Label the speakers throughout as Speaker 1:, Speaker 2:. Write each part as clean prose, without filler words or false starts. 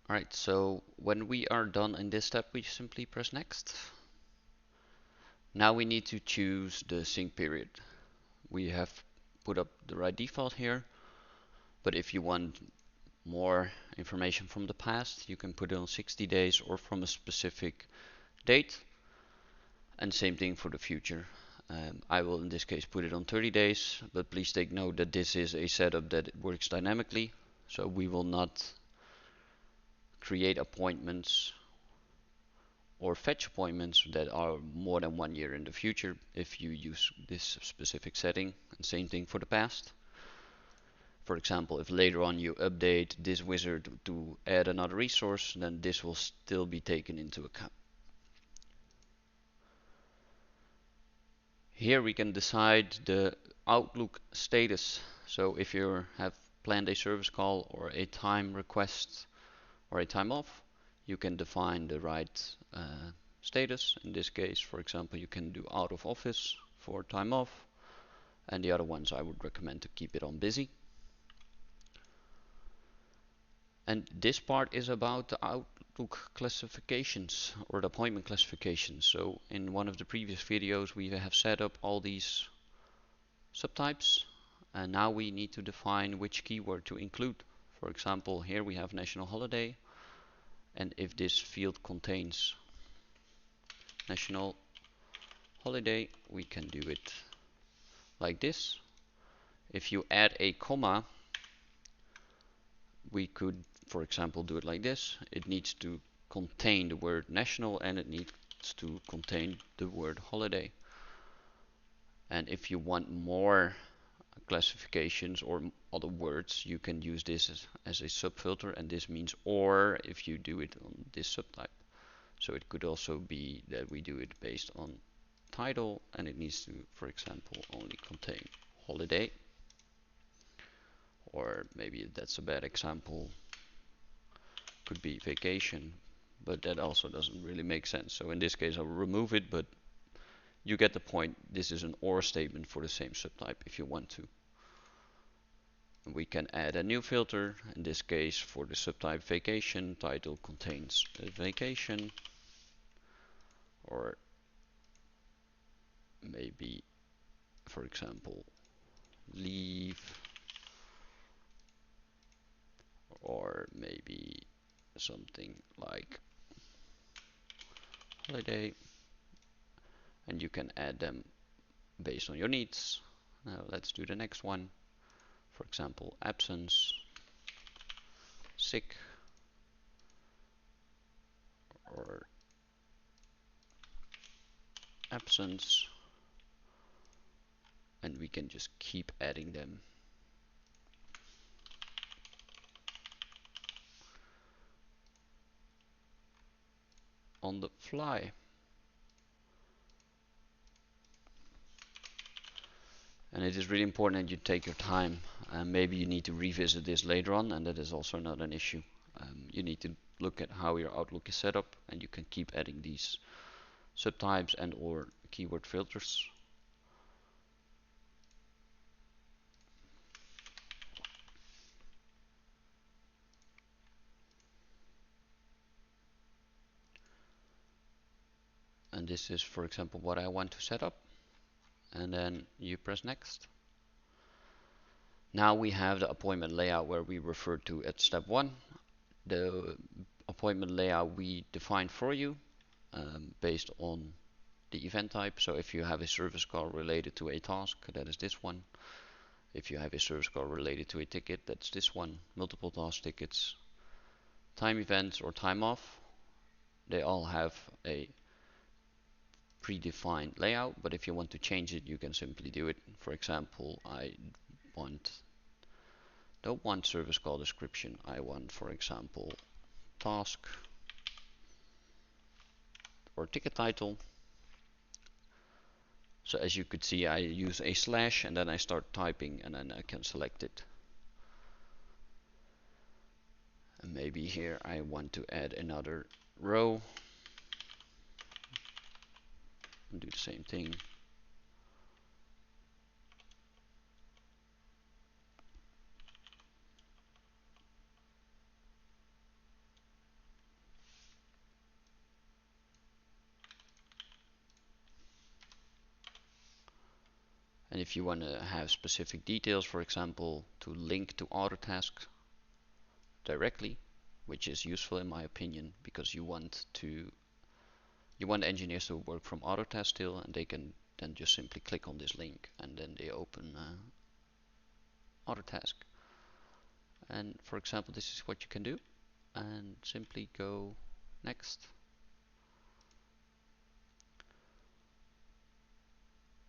Speaker 1: Alright, so when we are done in this step, we simply press next. Now we need to choose the sync period. We have put up the right default here, but if you want more information from the past, you can put it on 60 days or from a specific date. And same thing for the future. I will in this case put it on 30 days, but please take note that this is a setup that works dynamically, so we will not create appointments or fetch appointments that are more than 1 year in the future if you use this specific setting. And same thing for the past. For example, if later on you update this wizard to add another resource, then this will still be taken into account. Here we can decide the Outlook status. So if you have planned a service call or a time request or a time off, you can define the right status. In this case, for example, you can do out of office for time off, and the other ones I would recommend to keep it on busy. And this part is about the Outlook classifications or the appointment classifications. So in one of the previous videos we have set up all these subtypes, and now we need to define which keyword to include. For example, here we have national holiday, and if this field contains national holiday, we can do it like this. If you add a comma, we could, for example, do it like this. It needs to contain the word national and it needs to contain the word holiday. And if you want more classifications or other words, you can use this as a subfilter, and this means or if you do it on this subtype. So it could also be that we do it based on title, and it needs to, for example, only contain holiday. Or maybe that's a bad example, could be vacation, but that also doesn't really make sense. So in this case I'll remove it, but you get the point. This is an or statement for the same subtype if you want to. We can add a new filter, in this case for the subtype vacation, title contains a vacation, or maybe, for example, leave, or maybe something like holiday, and you can add them based on your needs. Now let's do the next one. For example, absence, sick, or absence, and we can just keep adding them. On the fly. And it is really important that you take your time. Maybe you need to revisit this later on, and that is also not an issue. You need to look at how your Outlook is set up, and you can keep adding these subtypes and or keyword filters. And this is, for example, what I want to set up. And then you press next. Now we have the appointment layout where we referred to at step 1. The appointment layout we defined for you based on the event type. So if you have a service call related to a task, that is this one. If you have a service call related to a ticket, that's this one. Multiple task tickets, time events or time off, they all have a predefined layout, but if you want to change it, you can simply do it. For example, I don't want service call description. I want, for example, task or ticket title. So as you could see, I use a slash and then I start typing and then I can select it. And maybe here I want to add another row and do the same thing. if you want to have specific details, for example, to link to Autotask directly, which is useful in my opinion, because you want engineers to work from Autotask still, and they can then just simply click on this link and then they open Autotask. And for example, this is what you can do, and simply go next.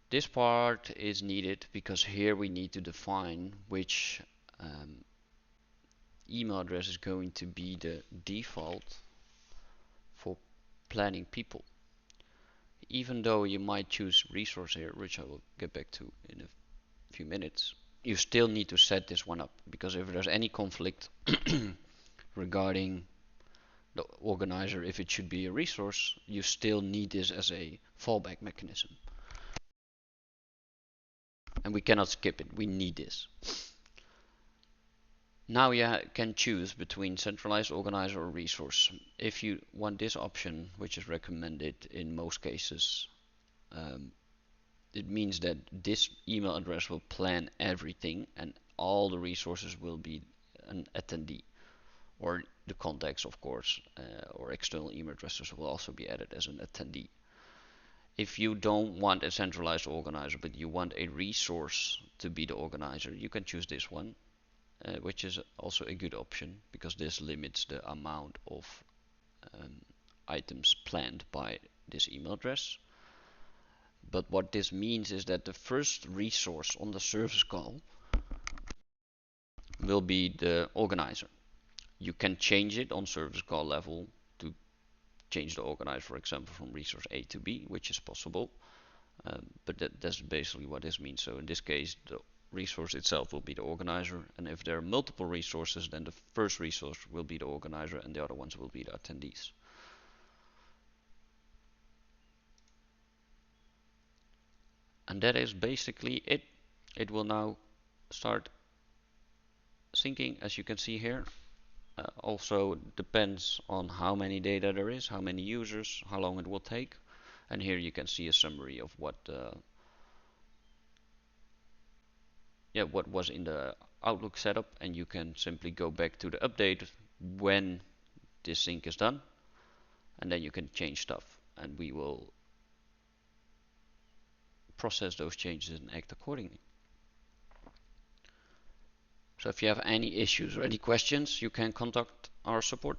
Speaker 1: This part is needed because here we need to define which email address is going to be the default for planning people. Even though you might choose resource here, which I will get back to in a few minutes, you still need to set this one up, because if there's any conflict regarding the organizer, if it should be a resource, you still need this as a fallback mechanism. And we cannot skip it, we need this. Now you can choose between centralized organizer or resource. If you want this option, which is recommended in most cases, it means that this email address will plan everything and all the resources will be an attendee, or the contacts, of course, or external email addresses will also be added as an attendee. If you don't want a centralized organizer, but you want a resource to be the organizer, you can choose this one, which is also a good option, because this limits the amount of items planned by this email address. But what this means is that the first resource on the service call will be the organizer. You can change it on service call level to change the organizer, for example, from resource A to B, which is possible. But that's basically what this means. So in this case, the resource itself will be the organizer, and if there are multiple resources, then the first resource will be the organizer and the other ones will be the attendees. And that is basically it. It will now start syncing, as you can see here. Also depends on how many data there is, how many users, how long it will take. And here you can see a summary of what was in the Outlook setup, and you can simply go back to the update when this sync is done, and then you can change stuff, and we will process those changes and act accordingly. So if you have any issues or any questions, you can contact our support.